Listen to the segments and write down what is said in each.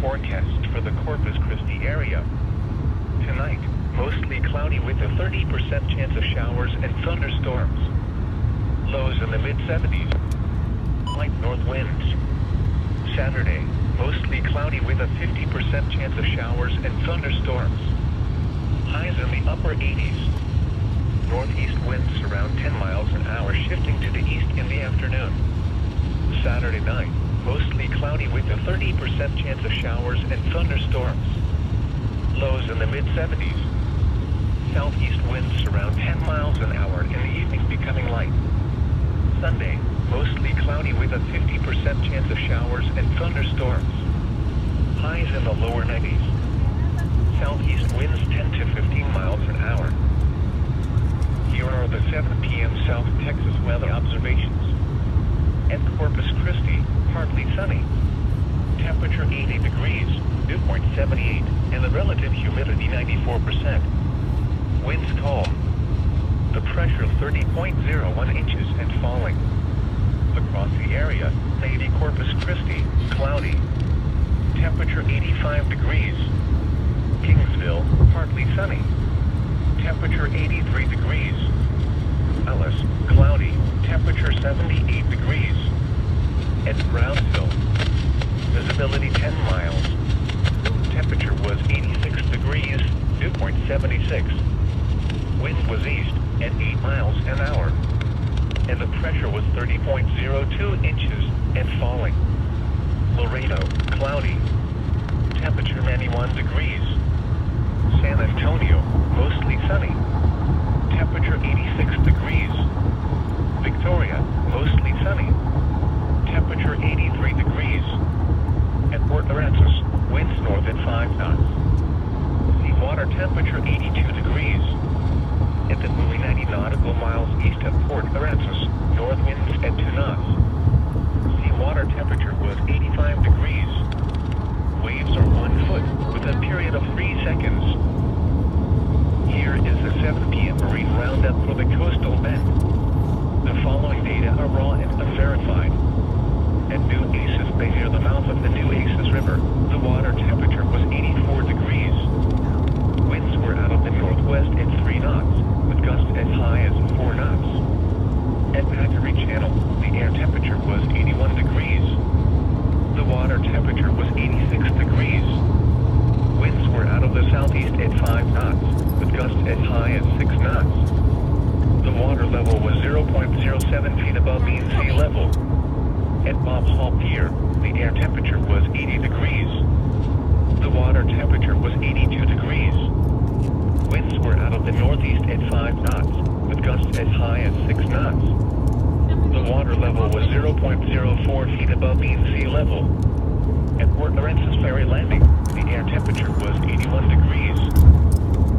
forecast for the Corpus Christi area. Tonight, mostly cloudy with a 30% chance of showers and thunderstorms. Lows in the mid-70s. Light north winds. Saturday, mostly cloudy with a 50% chance of showers and thunderstorms. Highs in the upper 80s. Northeast winds around 10 miles an hour, shifting to the east in the afternoon. Saturday night, mostly cloudy with a 30% chance of showers and thunderstorms. Lows in the mid-70s. Southeast winds around 10 miles an hour, in the evening becoming light. Sunday, mostly cloudy with a 50% chance of showers and thunderstorms. Highs in the lower 90s. Southeast winds 10 to 15 miles an hour. Here are the 7 p.m. South Texas weather observations. At Corpus Christi, partly sunny. Temperature 80 degrees, dew point 78, and the relative humidity 94%. Winds calm. The pressure 30.01 inches and falling. Across the area, Lady Corpus Christi, cloudy. Temperature 85 degrees. Kingsville, partly sunny. Temperature 83 degrees. Alice, cloudy. Temperature 78 degrees. At Brownsville, visibility 10 miles. Temperature was 86 degrees, dew point 76. Wind was east at 8 miles an hour. And the pressure was 30.02 inches and falling. Laredo, cloudy. Temperature 91 degrees. San Antonio, mostly sunny. Temperature 86 degrees. Victoria, mostly sunny. Temperature 83 degrees. At Port Aransas, winds north at 5 knots. Seawater temperature 82 degrees. At the buoy 90 nautical miles east of Port Aransas, north winds at 2 knots. Seawater temperature was 85 degrees. Waves are 1 foot with a period of 3 seconds. Here is the 7 p.m. Marine Roundup for the coastal bend. The following data are raw and unverified. At New Aces Bay near the mouth of the New Aces River, the water temperature was 84 degrees. Winds were out of the northwest at 3 knots, with gusts as high as 4 knots. At Packery Channel, the air temperature was 81 degrees. The water temperature was 86 degrees. Winds were out of the southeast at 5 knots, with gusts as high as 6 knots. The water level was 0.07 feet above mean sea level. At Bob Hall Pier, the air temperature was 80 degrees. The water temperature was 82 degrees. Winds were out of the northeast at 5 knots, with gusts as high as 6 knots. The water level was 0.04 feet above mean sea level. At Port Aransas Ferry Landing, the air temperature was 81 degrees.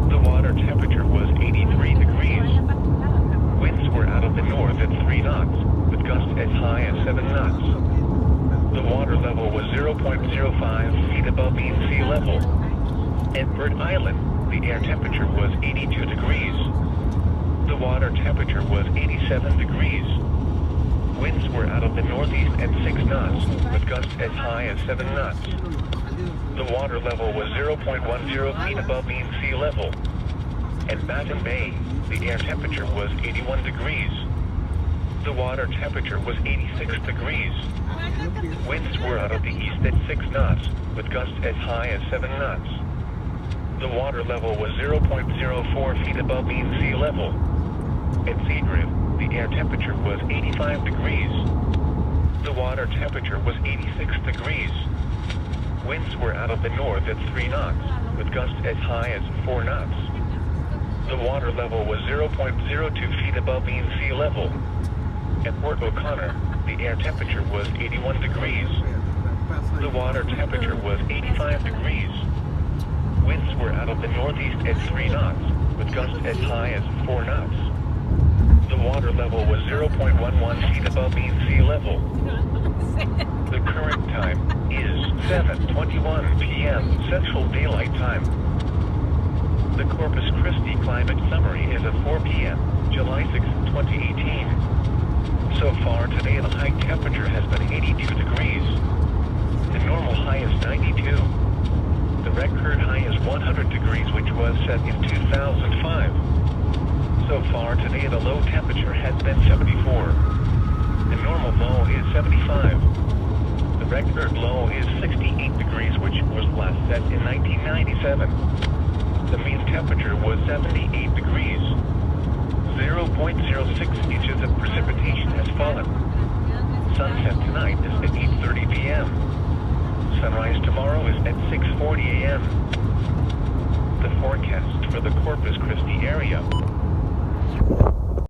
The water temperature was 83 degrees. Winds were out of the north at 3 knots, with gusts as high as 7 knots. The water level was 0.05 feet above mean sea level. At Bird Island, the air temperature was 82 degrees. The water temperature was 87 degrees. Winds were out of the northeast at 6 knots, with gusts as high as 7 knots. The water level was 0.10 feet above mean sea level. At Baton Bay, the air temperature was 81 degrees. The water temperature was 86 degrees. Winds were out of the east at 6 knots, with gusts as high as 7 knots. The water level was 0.04 feet above mean sea level. At Seadrift, the air temperature was 85 degrees. The water temperature was 86 degrees. Winds were out of the north at 3 knots, with gusts as high as 4 knots. The water level was 0.02 feet above mean sea level. At Port O'Connor, the air temperature was 81 degrees. The water temperature was 85 degrees. Winds were out of the northeast at 3 knots, with gusts as high as 4 knots. The water level was 0.11 feet above mean sea level. The current time is 7:21 p.m. Central Daylight Time. The Corpus Christi climate summary is at 4 p.m., July 6, 2018. So far today the high temperature has been 82 degrees. The normal high is 92. was set in 2005. So far today, the low temperature has been 74. The normal low is 75. The record low is 68 degrees, which was last set in 1997. The mean temperature was 78 degrees. 0.06 inches of precipitation has fallen. Sunset tonight is at 8:30 p.m. Sunrise tomorrow is at 6:40 a.m. The forecast for the Corpus Christi area.